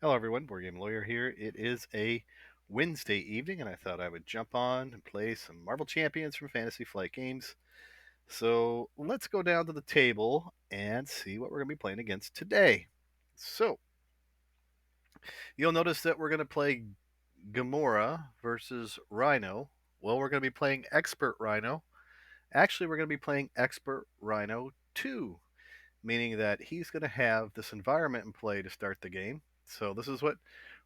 Hello, everyone. Board Game Lawyer here. It is a Wednesday evening, and I thought I would jump on and play some Marvel Champions from Fantasy Flight Games. So let's go down to the table and see what we're going to be playing against today. So you'll notice that we're going to play Gamora versus Rhino. Well, we're going to be playing Expert Rhino. Actually, we're going to be playing Expert Rhino 2, meaning that he's going to have this environment in play to start the game. So this is what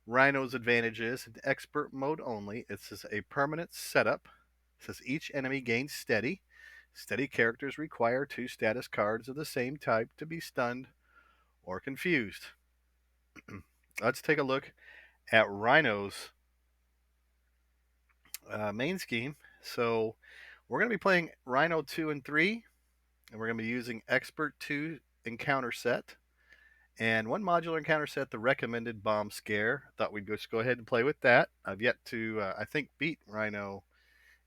Rhino's advantage is in expert mode only. It says a permanent setup. It says each enemy gains steady. Steady characters require two status cards of the same type to be stunned or confused. Let's take a look at Rhino's main scheme. So we're going to be playing Rhino 2 and 3, and we're going to be using Expert 2 encounter set. And one modular encounter set, the recommended bomb scare. Thought we'd just go ahead and play with that. I've yet to, I think, beat Rhino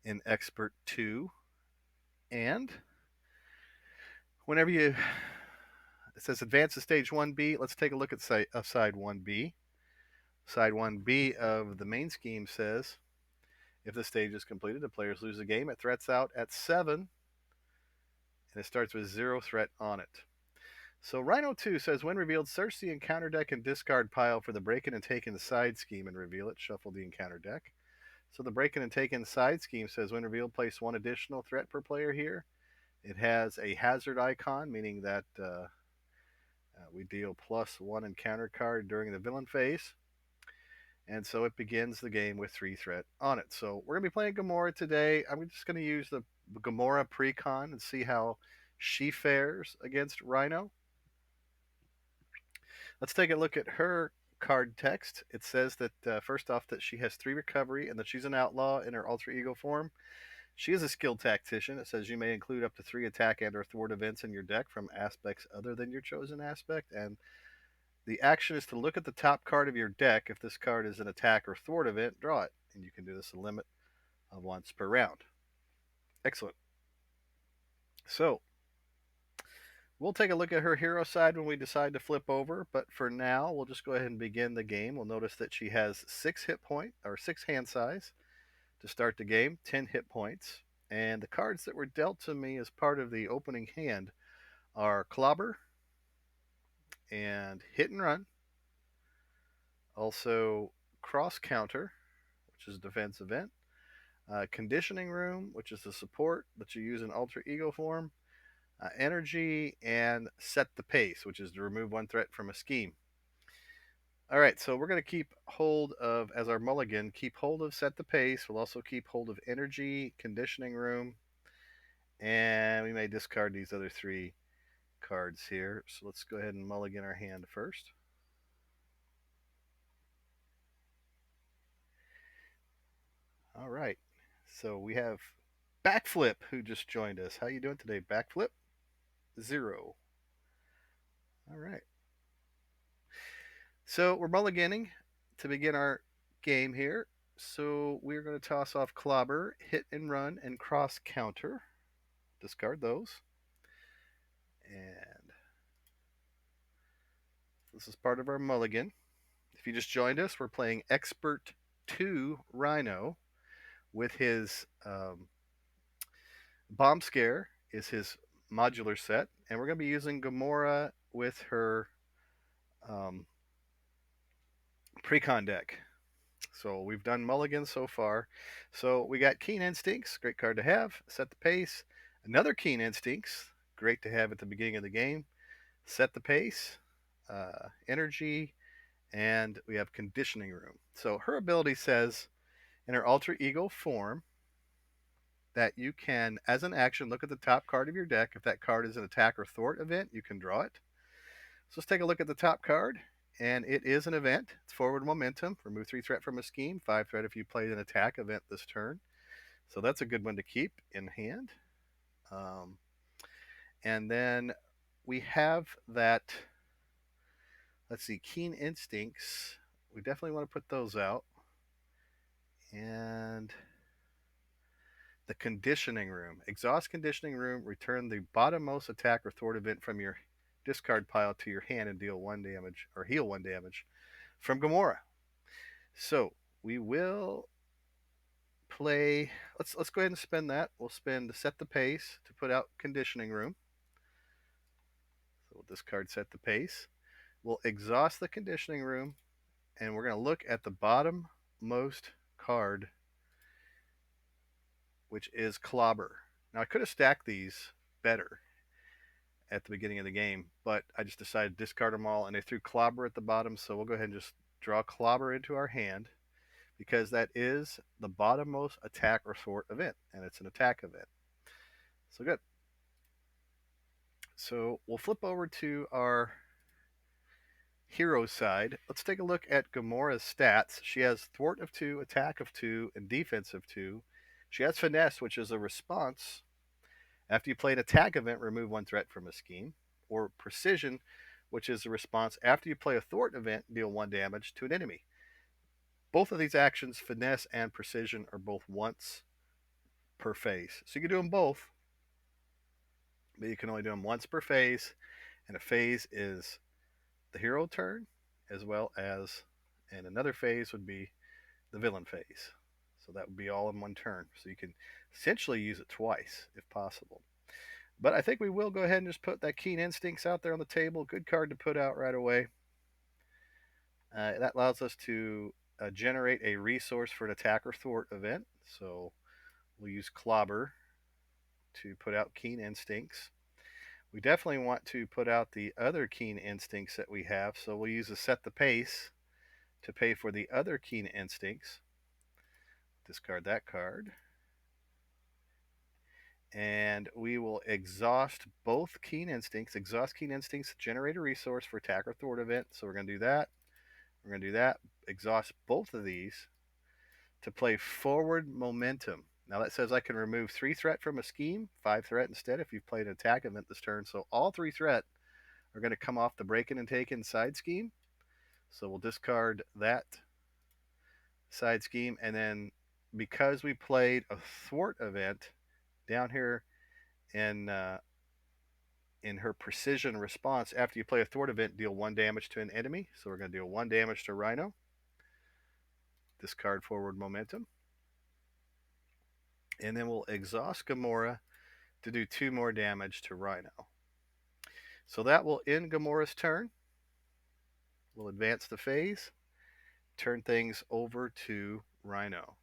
in Expert 2. And whenever you, it says advance to stage 1B, let's take a look at side 1B. Side 1B of the main scheme says if the stage is completed, the players lose the game. It threats out at 7, and it starts with 0 threat on it. So Rhino 2 says when revealed, search the encounter deck and discard pile for the break-in and take-in side scheme and reveal it. Shuffle the encounter deck. So the break-in and take-in side scheme says when revealed, place one additional threat per player here. It has a hazard icon, meaning that we deal +1 encounter card during the villain phase. And so it begins the game with 3 threat on it. So we're going to be playing Gamora today. I'm just going to use the Gamora precon and see how she fares against Rhino. Let's take a look at her card text. It says that first off that she has 3 recovery and that she's an outlaw in her alter ego form. She is a skilled tactician. It says you may include up to 3 attack and or thwart events in your deck from aspects other than your chosen aspect. And the action is to look at the top card of your deck. If this card is an attack or thwart event, draw it. And you can do this a limit of once per round. Excellent. So we'll take a look at her hero side when we decide to flip over, but for now, we'll just go ahead and begin the game. We'll notice that she has 6 hit point or 6 hand size to start the game, 10 hit points. And the cards that were dealt to me as part of the opening hand are Clobber and Hit and Run, also Cross Counter, which is a defense event, Conditioning Room, which is the support that you use in Alter Ego form, Energy, and Set the Pace, which is to remove 1 threat from a scheme. All right, so we're going to keep hold of, as our mulligan, keep hold of Set the Pace. We'll also keep hold of Energy, Conditioning Room, and we may discard these other 3 cards here. So let's go ahead and mulligan our hand first. All right, so we have Backflip who just joined us. How you doing today, Backflip? 0. All right. So we're mulliganing to begin our game here. So we're going to toss off Clobber, Hit and Run, and Cross Counter. Discard those. And this is part of our mulligan. If you just joined us, we're playing Expert 2 Rhino with his Bomb Scare is his modular set. And we're going to be using Gamora with her precon deck. So we've done mulligans so far. So we got Keen Instincts, great card to have. Set the Pace. Another Keen Instincts, great to have at the beginning of the game. Set the Pace, Energy, and we have Conditioning Room. So her ability says in her alter ego form that you can, as an action, look at the top card of your deck. If that card is an attack or thwart event, you can draw it. So let's take a look at the top card. And it is an event. It's forward momentum. Remove 3 threat from a scheme. 5 threat if you played an attack event this turn. So that's a good one to keep in hand. And then we have that, let's see, Keen Instincts. We definitely want to put those out. And the Conditioning Room. Exhaust Conditioning Room. Return the bottommost attack or thwart event from your discard pile to your hand and deal 1 damage or heal 1 damage from Gamora. So we will play. Let's go ahead and spend that. We'll spend to set the pace to put out conditioning room. So we'll discard set the pace. We'll exhaust the conditioning room, and we're going to look at the bottom-most card, which is Clobber. Now I could have stacked these better at the beginning of the game, but I just decided to discard them all, and they threw Clobber at the bottom. So we'll go ahead and just draw Clobber into our hand because that is the bottommost attack or thwart event, and it's an attack event. So good. So we'll flip over to our hero side. Let's take a look at Gamora's stats. She has thwart of 2, attack of 2, and defense of 2. She has finesse, which is a response. After you play an attack event, remove 1 threat from a scheme. Or precision, which is a response. After you play a thwart event, deal 1 damage to an enemy. Both of these actions, finesse and precision, are both once per phase. So you can do them both, but you can only do them once per phase. And a phase is the hero turn, as well as, and another phase would be the villain phase. So that would be all in one turn. So you can essentially use it twice if possible. But I think we will go ahead and just put that Keen Instincts out there on the table. Good card to put out right away. That allows us to generate a resource for an attack or thwart event. So we'll use Clobber to put out Keen Instincts. We definitely want to put out the other Keen Instincts that we have. So we'll use a Set the Pace to pay for the other Keen Instincts. Discard that card. And we will exhaust both Keen Instincts. Exhaust Keen Instincts to generate a resource for attack or thwart event. So we're going to do that. We're going to do that. Exhaust both of these to play Forward Momentum. Now that says I can remove 3 threat from a scheme, 5 threat instead if you've played an attack event this turn. So all 3 threat are going to come off the break-in and take-in side scheme. So we'll discard that side scheme. And then because we played a thwart event down here in her precision response, after you play a thwart event, deal 1 damage to an enemy. So we're going to deal 1 damage to Rhino. Discard Forward Momentum. And then we'll exhaust Gamora to do 2 more damage to Rhino. So that will end Gamora's turn. We'll advance the phase, turn things over to Rhino.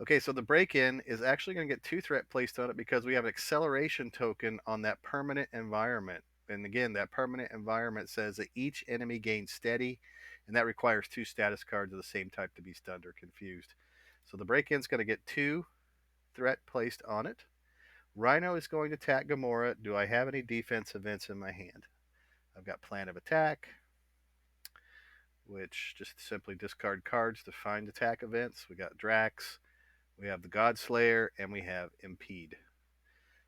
Okay, so the break-in is actually going to get 2 threat placed on it because we have an acceleration token on that permanent environment. And again, that permanent environment says that each enemy gains steady, and that requires 2 status cards of the same type to be stunned or confused. So the break-in is going to get 2 threat placed on it. Rhino is going to attack Gamora. Do I have any defense events in my hand? I've got Plan of Attack, which just simply discard cards to find attack events. We got Drax, we have the Godslayer, and we have Impede.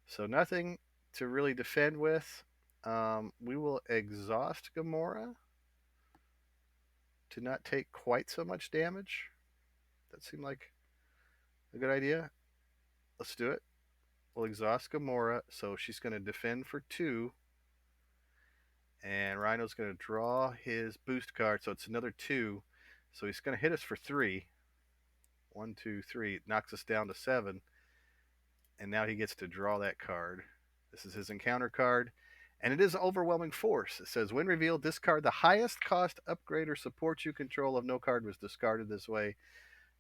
So nothing to really defend with. We will exhaust Gamora to not take quite so much damage. That seemed like a good idea. Let's do it. We'll exhaust Gamora, so she's going to defend for 2. And Rhino's going to draw his boost card, so it's another 2. So he's going to hit us for 3. 1, 2, 3. It knocks us down to 7. And now he gets to draw that card. This is his encounter card. And it is Overwhelming Force. It says, when revealed, discard the highest cost upgrade or support you control if no card was discarded this way.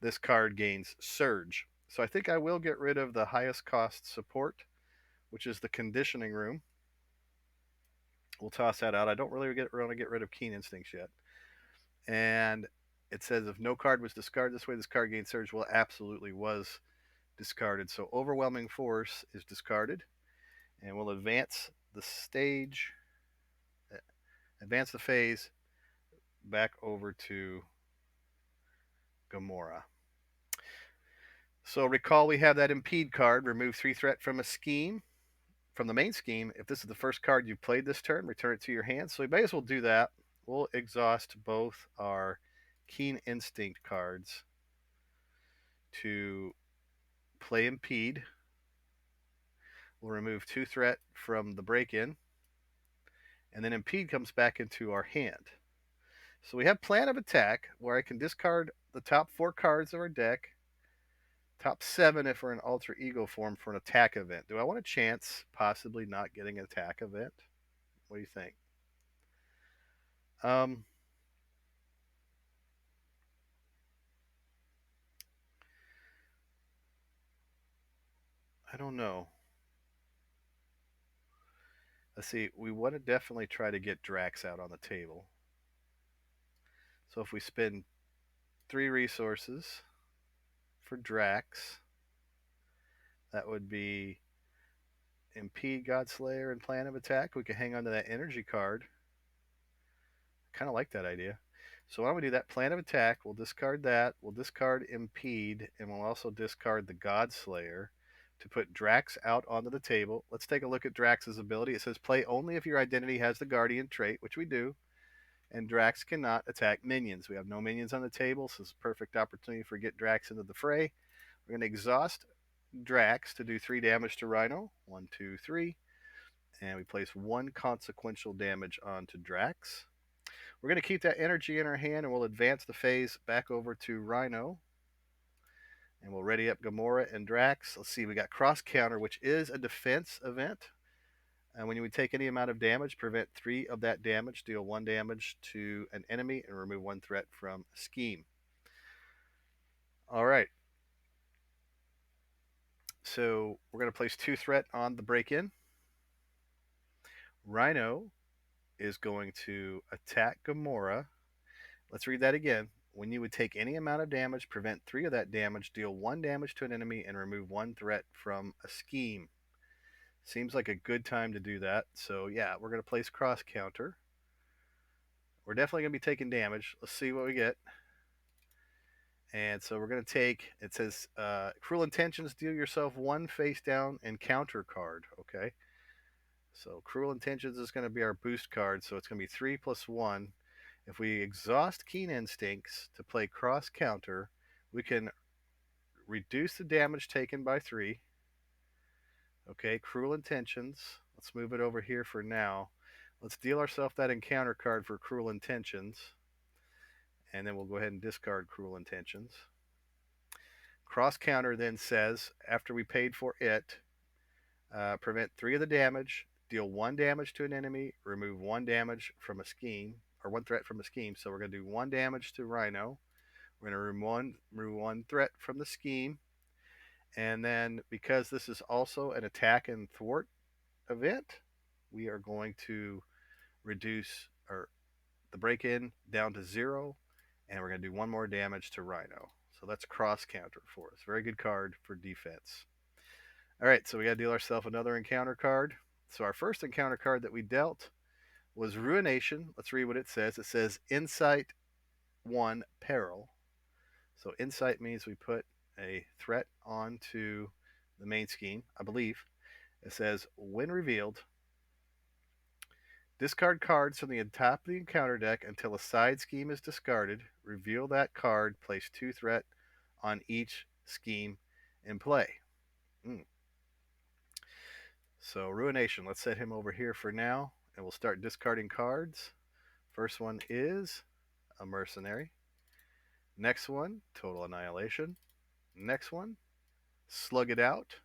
This card gains Surge. So I think I will get rid of the highest cost support, which is the conditioning room. We'll toss that out. I don't really want to get rid of Keen Instincts yet. And it says if no card was discarded this way, this card gains Surge. Well, absolutely was discarded. So Overwhelming Force is discarded. And we'll advance the stage, advance the phase back over to Gamora. So recall we have that Impede card. Remove 3 threat from a scheme. From the main scheme, if this is the first card you played this turn, return it to your hand. So we may as well do that. We'll exhaust both our Keen Instinct cards to play Impede. We'll remove 2 threat from the break-in. And then Impede comes back into our hand. So we have Plan of Attack, where I can discard the top 4 cards of our deck, top 7 if we're in Alter Ego form for an attack event. Do I want a chance possibly not getting an attack event? What do you think? Um, I don't know. Let's see. We want to definitely try to get Drax out on the table. So if we spend 3 resources for Drax, that would be Impede Godslayer and Plan of Attack. We can hang on to that energy card. Kind of like that idea. So why don't we do that? Plan of Attack. We'll discard that. We'll discard Impede, and we'll also discard the Godslayer to put Drax out onto the table. Let's take a look at Drax's ability. It says play only if your identity has the Guardian trait, which we do, and Drax cannot attack minions. We have no minions on the table, so it's a perfect opportunity for get Drax into the fray. We're going to exhaust Drax to do 3 damage to Rhino. 1, 2, 3. And we place 1 consequential damage onto Drax. We're going to keep that energy in our hand and we'll advance the phase back over to Rhino. And we'll ready up Gamora and Drax. Let's see, we got Cross Counter, which is a defense event. And when you would take any amount of damage, prevent 3 of that damage, deal 1 damage to an enemy, and remove 1 threat from a scheme. All right. So we're going to place 2 threat on the break-in. Rhino is going to attack Gamora. Let's read that again. When you would take any amount of damage, prevent 3 of that damage, deal 1 damage to an enemy, and remove 1 threat from a scheme. Seems like a good time to do that. So yeah, we're going to place Cross Counter. We're definitely going to be taking damage. Let's see what we get. And so we're going to take, it says, Cruel Intentions, deal yourself 1 face down and counter card. Okay. So Cruel Intentions is going to be our boost card. So it's going to be 3 plus 1. If we exhaust Keen Instincts to play Cross Counter, we can reduce the damage taken by 3. Okay, Cruel Intentions. Let's move it over here for now. Let's deal ourselves that encounter card for Cruel Intentions. And then we'll go ahead and discard Cruel Intentions. Cross Counter then says, after we paid for it, prevent 3 of the damage, deal 1 damage to an enemy, remove 1 damage from a scheme, or 1 threat from a scheme. So we're going to do 1 damage to Rhino. We're going to remove one threat from the scheme. And then because this is also an attack and thwart event, we are going to reduce the break-in down to 0. And we're going to do 1 more damage to Rhino. So that's Cross Counter for us. Very good card for defense. All right, so we got to deal ourselves another encounter card. So our first encounter card that we dealt was Ruination. Let's read what it says. It says Insight 1 Peril. So Insight means we put a threat onto the main scheme, I believe. It says, when revealed, discard cards from the top of the encounter deck until a side scheme is discarded. Reveal that card, place 2 threat on each scheme in play. So Ruination, let's set him over here for now, and we'll start discarding cards. First one is a Mercenary. Next one, Total Annihilation. Next one, Slug It Out.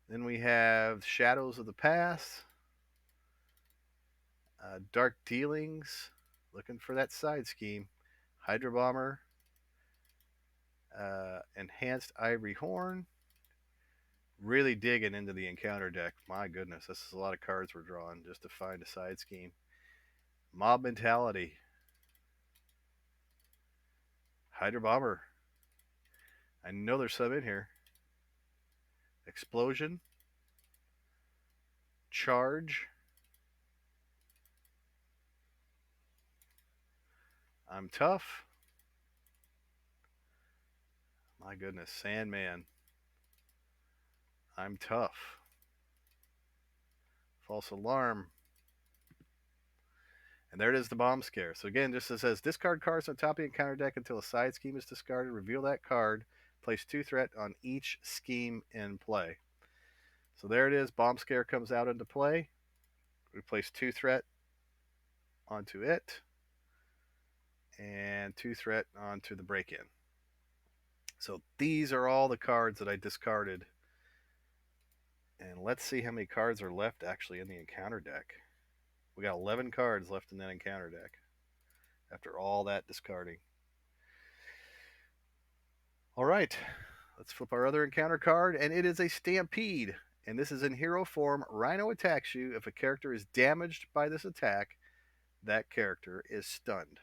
Then we have Shadows of the Past, Dark Dealings, looking for that side scheme, Hydra Bomber, Enhanced Ivory Horn. Really digging into the encounter deck. My goodness, this is a lot of cards we're drawing just to find a side scheme. Mob Mentality, Hydra Bomber. I know there's some in here. Explosion, Charge, I'm Tough. My goodness, Sandman, I'm Tough. False Alarm. And there it is, the Bomb Scare. So again, just as it says, discard cards on top of the encounter deck until a side scheme is discarded. Reveal that card. Place 2 threat on each scheme in play. So there it is. Bomb Scare comes out into play. We place 2 threat onto it. and 2 threat onto the break in. So these are all the cards that I discarded. And let's see how many cards are left actually in the encounter deck. We got 11 cards left in that encounter deck after all that discarding. All right, let's flip our other encounter card, and it is a Stampede. And this is in hero form. Rhino attacks you. If a character is damaged by this attack, that character is stunned.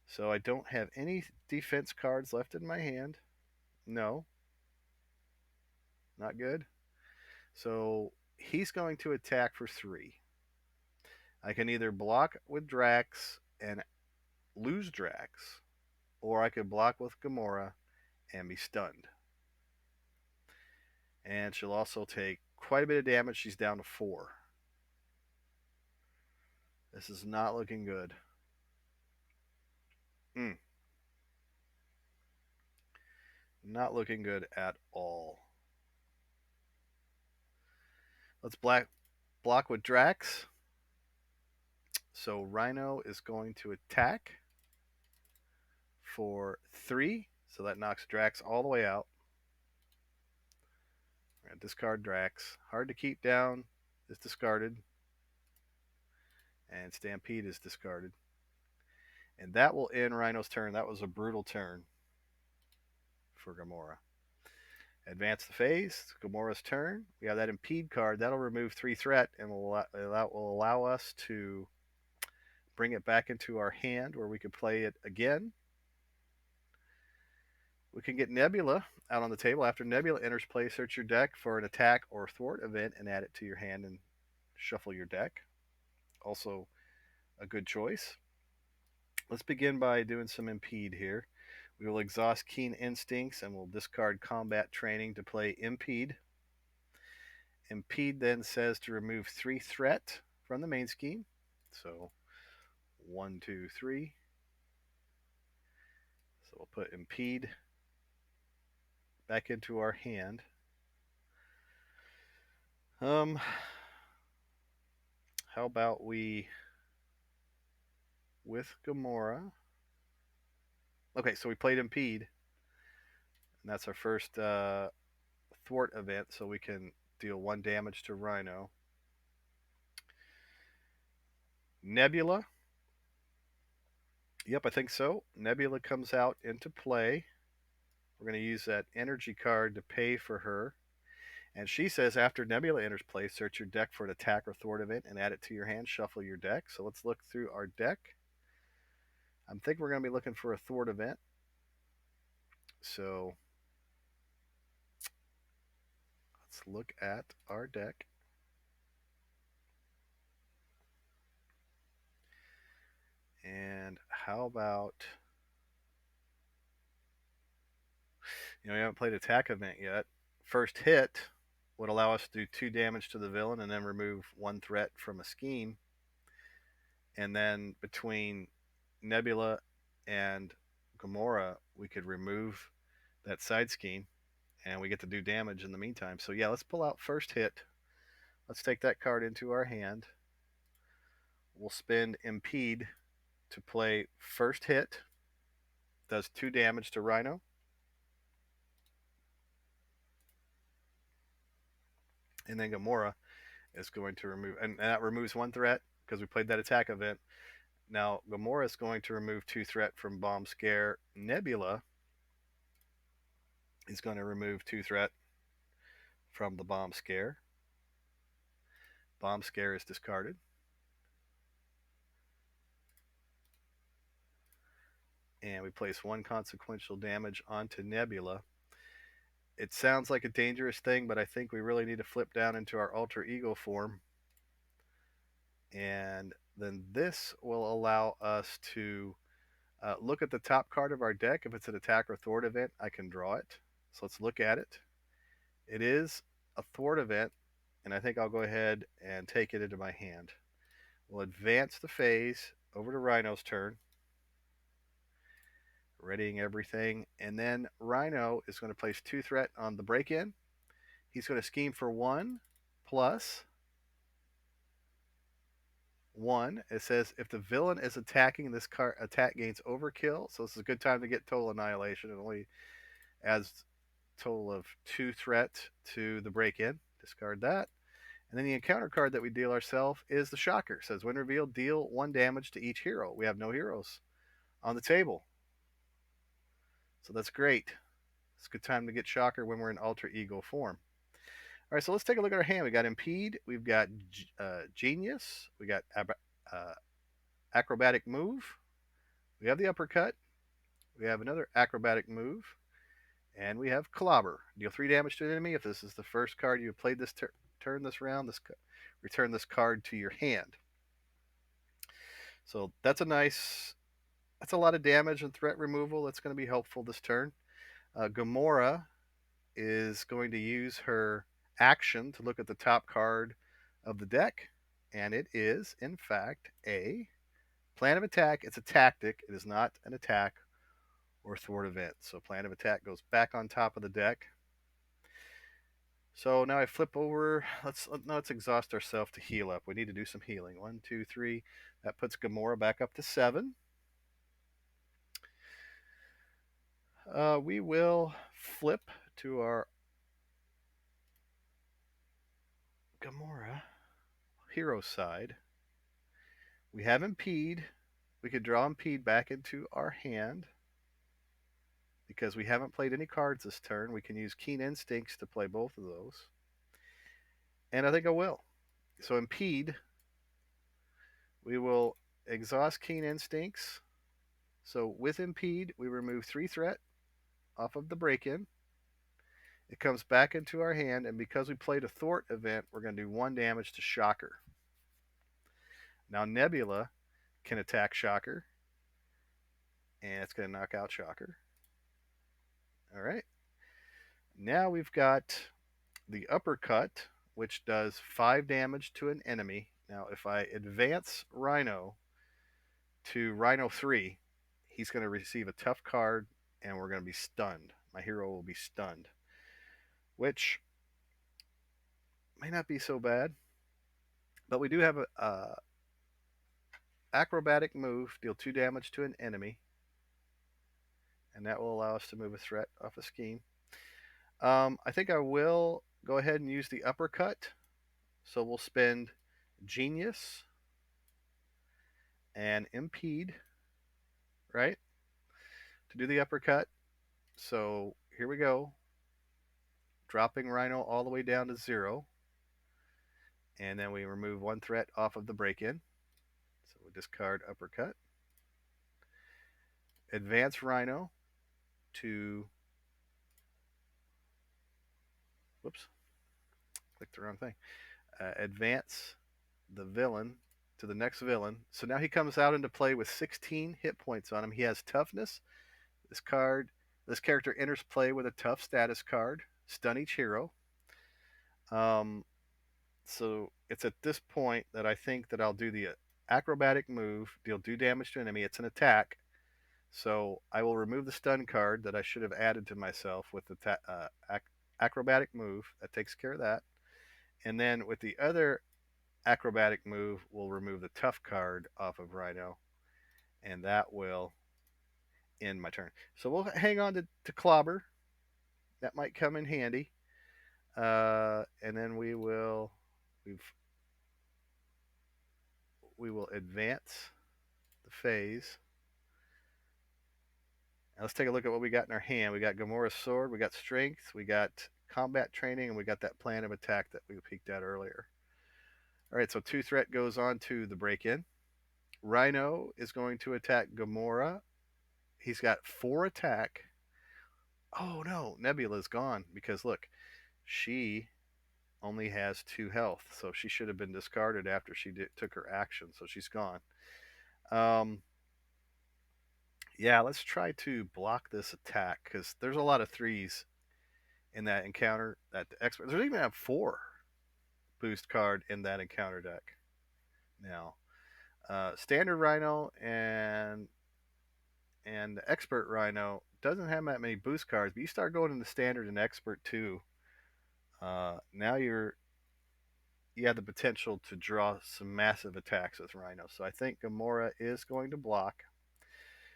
So I don't have any defense cards left in my hand. No, not good. So he's going to attack for 3. I can either block with Drax and lose Drax, or I could block with Gamora and be stunned. And she'll also take quite a bit of damage. She's down to 4. This is not looking good. Not looking good at all. Let's block with Drax. So Rhino is going to attack for 3. So that knocks Drax all the way out. We're going to discard Drax. Hard to keep down is discarded. And Stampede is discarded. And that will end Rhino's turn. That was a brutal turn for Gamora. Advance the phase. Gamora's turn. We have that Impede card. That'll remove 3 threat and will allow us to bring it back into our hand where we can play it again. We can get Nebula out on the table. After Nebula enters play, search your deck for an attack or thwart event and add it to your hand and shuffle your deck. Also a good choice. Let's begin by doing some Impede here. We will exhaust Keen Instincts and we'll discard Combat Training to play Impede. Impede then says to remove 3 threat from the main scheme. So 1, 2, 3. So we'll put Impede back into our hand. How about we with Gamora? Okay, so we played Impede, and that's our first thwart event, so we can deal 1 damage to Rhino. Nebula. Yep, I think so. Nebula comes out into play. We're going to use that energy card to pay for her. And she says after Nebula enters play, search your deck for an attack or thwart event and add it to your hand. Shuffle your deck. So let's look through our deck. I think we're going to be looking for a thwart event. So let's look at our deck. And how about, we haven't played attack event yet. First hit would allow us to do 2 damage to the villain and then remove 1 threat from a scheme. And then between Nebula and Gamora, we could remove that side scheme and we get to do damage in the meantime. So yeah, let's pull out first hit. Let's take that card into our hand. We'll spend Impede to play first hit. Does 2 damage to Rhino. And then Gamora is going to remove, and that removes 1 threat because we played that attack event. Now Gamora is going to remove 2 threat from Bomb Scare. Nebula is going to remove 2 threat from the Bomb Scare. Bomb Scare is discarded. And we place 1 consequential damage onto Nebula. It sounds like a dangerous thing, but I think we really need to flip down into our alter ego form. And then this will allow us to look at the top card of our deck. If it's an attack or thwart event, I can draw it. So let's look at it. It is a thwart event, and I think I'll go ahead and take it into my hand. We'll advance the phase over to Rhino's turn. Readying everything. And then Rhino is going to place 2 threat on the break-in. He's going to scheme for 1 plus 1, it says if the villain is attacking, this card attack gains overkill. So this is a good time to get total annihilation. It only adds total of 2 threat to the break-in. Discard that. And then the encounter card that we deal ourselves is the Shocker. It says when revealed, deal 1 damage to each hero. We have no heroes on the table. So that's great. It's a good time to get Shocker when we're in Alter Ego form. All right, so let's take a look at our hand. We got Impede, we've got Genius, we got Acrobatic Move, we have the Uppercut, we have another Acrobatic Move, and we have Clobber. Deal 3 damage to an enemy. If this is the first card you have played this turn this round, return this card to your hand. So that's a lot of damage and threat removal. That's going to be helpful this turn. Gamora is going to use her action to look at the top card of the deck, and it is, in fact, a plan of attack. It's a tactic. It is not an attack or thwart event. So plan of attack goes back on top of the deck. So now I flip over. Let's exhaust ourselves to heal up. We need to do some healing. 1, 2, 3. That puts Gamora back up to 7. We will flip to our Gamora hero side. We have Impede. We could draw Impede back into our hand because we haven't played any cards this turn. We can use Keen Instincts to play both of those. And I think I will. So Impede, we will exhaust Keen Instincts. So with Impede, we remove 3 threat off of the break-in. It comes back into our hand, and because we played a thwart event, we're going to do 1 damage to Shocker. Now Nebula can attack Shocker, and it's going to knock out Shocker. All right. Now we've got the Uppercut, which does 5 damage to an enemy. Now, if I advance Rhino to Rhino 3, he's going to receive a tough card, and we're going to be stunned. My hero will be stunned, which may not be so bad. But we do have a acrobatic move, deal 2 damage to an enemy, and that will allow us to move a threat off a scheme. I think I will go ahead and use the Uppercut. So we'll spend Genius and Impede, right, to do the Uppercut. So here we go. Dropping Rhino all the way down to 0. And then we remove 1 threat off of the break-in. So we discard Uppercut. Advance Rhino to... Whoops. Clicked the wrong thing. Advance the villain to the next villain. So now he comes out into play with 16 hit points on him. He has toughness. This character enters play with a tough status card. Stun each hero. So it's at this point that I think that I'll do the acrobatic move, deal 2 damage to an enemy. It's an attack. So I will remove the stun card that I should have added to myself with the acrobatic move. That takes care of that. And then with the other acrobatic move, we'll remove the tough card off of Rhino. And that will end my turn. So we'll hang on to Clobber. That might come in handy. And then we will advance the phase. Now let's take a look at what we got in our hand. We got Gamora's sword, we got strength, we got combat training, and we got that plan of attack that we peeked at earlier. All right, so 2 threat goes on to the break-in. Rhino is going to attack Gamora. He's got 4 attack. Oh no, Nebula's gone because look, she only has 2 health, so she should have been discarded after she took her action, so she's gone. Yeah, let's try to block this attack because there's a lot of 3s in that encounter. That expert, there's even a 4 boost card in that encounter deck. Now, standard Rhino and the expert Rhino doesn't have that many boost cards, but you start going into standard and expert too. Now you're you have the potential to draw some massive attacks with Rhino. So I think Gamora is going to block.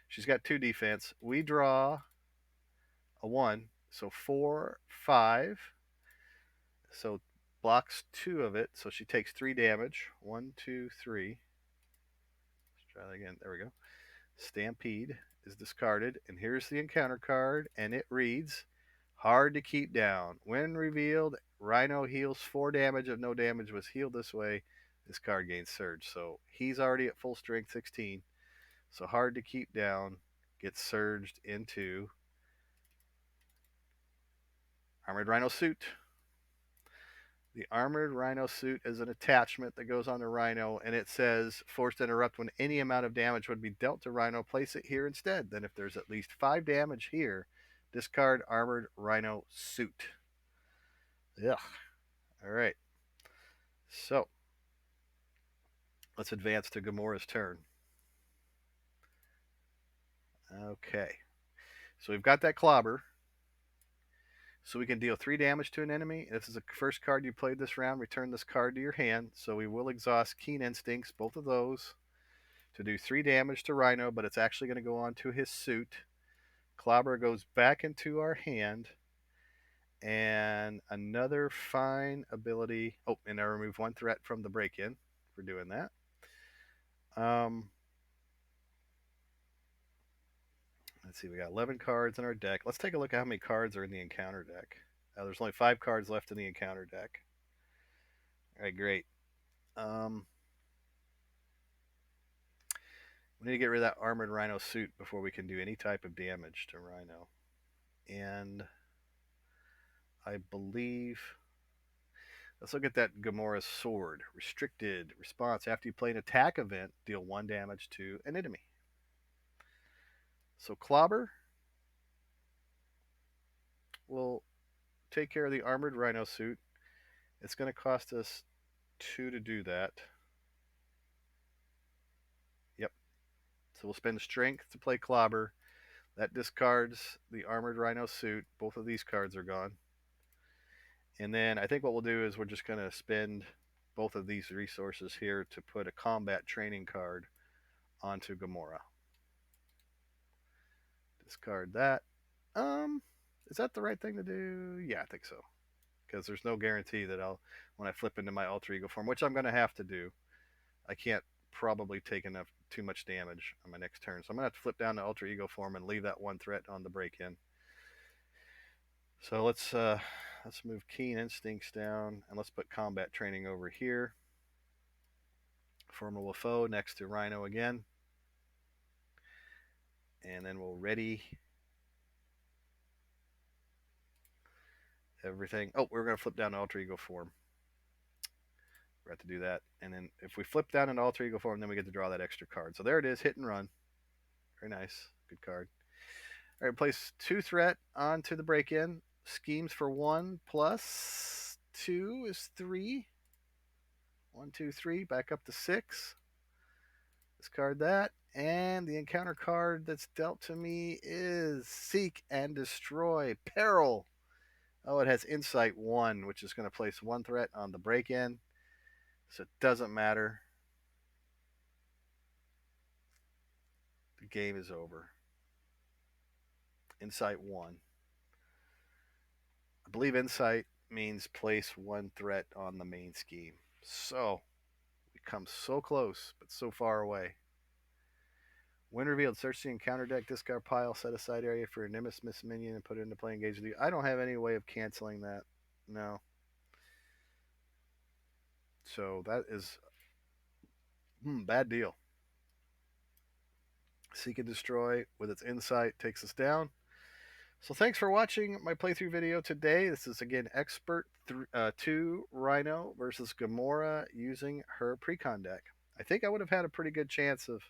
She's got 2 defense. We draw a 1, so 4, 5. So blocks 2 of it, so she takes 3 damage. 1, 2, 3. Let's try that again. There we go. Stampede is discarded, and here's the encounter card, and it reads hard to keep down. When revealed, Rhino heals 4 damage. If no damage was healed this way, this card gains surge. So he's already at full strength 16. So hard to keep down gets surged into Armored Rhino suit. The Armored Rhino suit is an attachment that goes on the Rhino, and it says forced to interrupt when any amount of damage would be dealt to Rhino. Place it here instead. Then, if there's at least 5 damage here, discard Armored Rhino suit. Ugh. All right. So let's advance to Gamora's turn. Okay. So we've got that clobber. So we can deal 3 damage to an enemy. This is the first card you played this round. Return this card to your hand. So we will exhaust Keen Instincts, both of those, to do 3 damage to Rhino, but it's actually going to go on to his suit. Clobber goes back into our hand. And another fine ability. Oh, and I remove 1 threat from the break-in for doing that. Let's see, we got 11 cards in our deck. Let's take a look at how many cards are in the encounter deck. There's only 5 cards left in the encounter deck. All right, great. We need to get rid of that Armored Rhino suit before we can do any type of damage to Rhino. And I believe... Let's look at that Gamora's sword. Restricted response. After you play an attack event, deal 1 damage to an enemy. So Clobber will take care of the Armored Rhino suit. It's going to cost us 2 to do that. Yep. So we'll spend strength to play Clobber. That discards the Armored Rhino suit. Both of these cards are gone. And then I think what we'll do is we're just going to spend both of these resources here to put a combat training card onto Gamora. Discard that. Is that the right thing to do? Yeah, I think so. Because there's no guarantee that when I flip into my alter ego form, which I'm going to have to do, I can't probably take too much damage on my next turn. So I'm going to have to flip down to alter ego form and leave that 1 threat on the break-in. So let's move Keen Instincts down, and let's put combat training over here. Formidable foe next to Rhino again. And then we'll ready everything. Oh, we're going to flip down to alter ego form. We have to do that. And then if we flip down into alter ego form, then we get to draw that extra card. So there it is, hit and run. Very nice. Good card. All right, place 2 threat onto the break-in. Schemes for 1 plus 2 is 3. 1, 2, 3. Back up to 6. Discard that. And the encounter card that's dealt to me is Seek and Destroy. Peril. Oh, it has Insight 1, which is going to place 1 threat on the break-in. So it doesn't matter. The game is over. Insight 1. I believe Insight means place 1 threat on the main scheme. So we come so close, but so far away. When revealed, search the encounter deck, discard pile, set aside area for a Nemesis minion, and put it into play, engage with you. I don't have any way of canceling that. No. So that is bad deal. Seek and Destroy with its Insight takes us down. So thanks for watching my playthrough video today. This is again Expert 2 Rhino versus Gamora using her precon deck. I think I would have had a pretty good chance of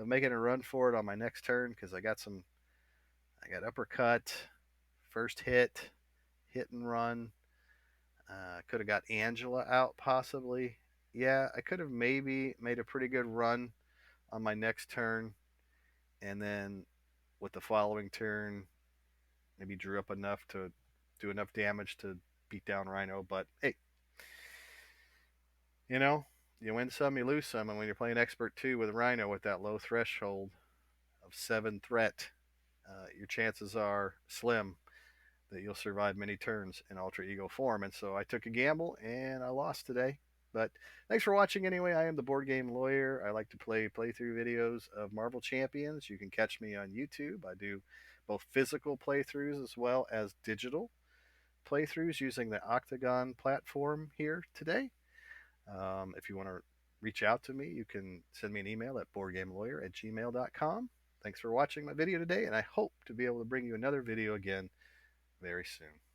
making a run for it on my next turn because I got uppercut, first hit and run. Could have got Angela out possibly. Yeah, I could have maybe made a pretty good run on my next turn, and then with the following turn, maybe drew up enough to do enough damage to beat down Rhino. But hey, You know, you win some, you lose some, and when you're playing Expert 2 with Rhino with that low threshold of 7 threat, your chances are slim that you'll survive many turns in Ultra Ego form. And so I took a gamble and I lost today. But thanks for watching anyway. I am the Board Game Lawyer. I like to play playthrough videos of Marvel Champions. You can catch me on YouTube. I do both physical playthroughs as well as digital playthroughs using the Octagon platform here today. If you want to reach out to me, you can send me an email at boardgamelawyer@gmail.com. Thanks for watching my video today, and I hope to be able to bring you another video again very soon.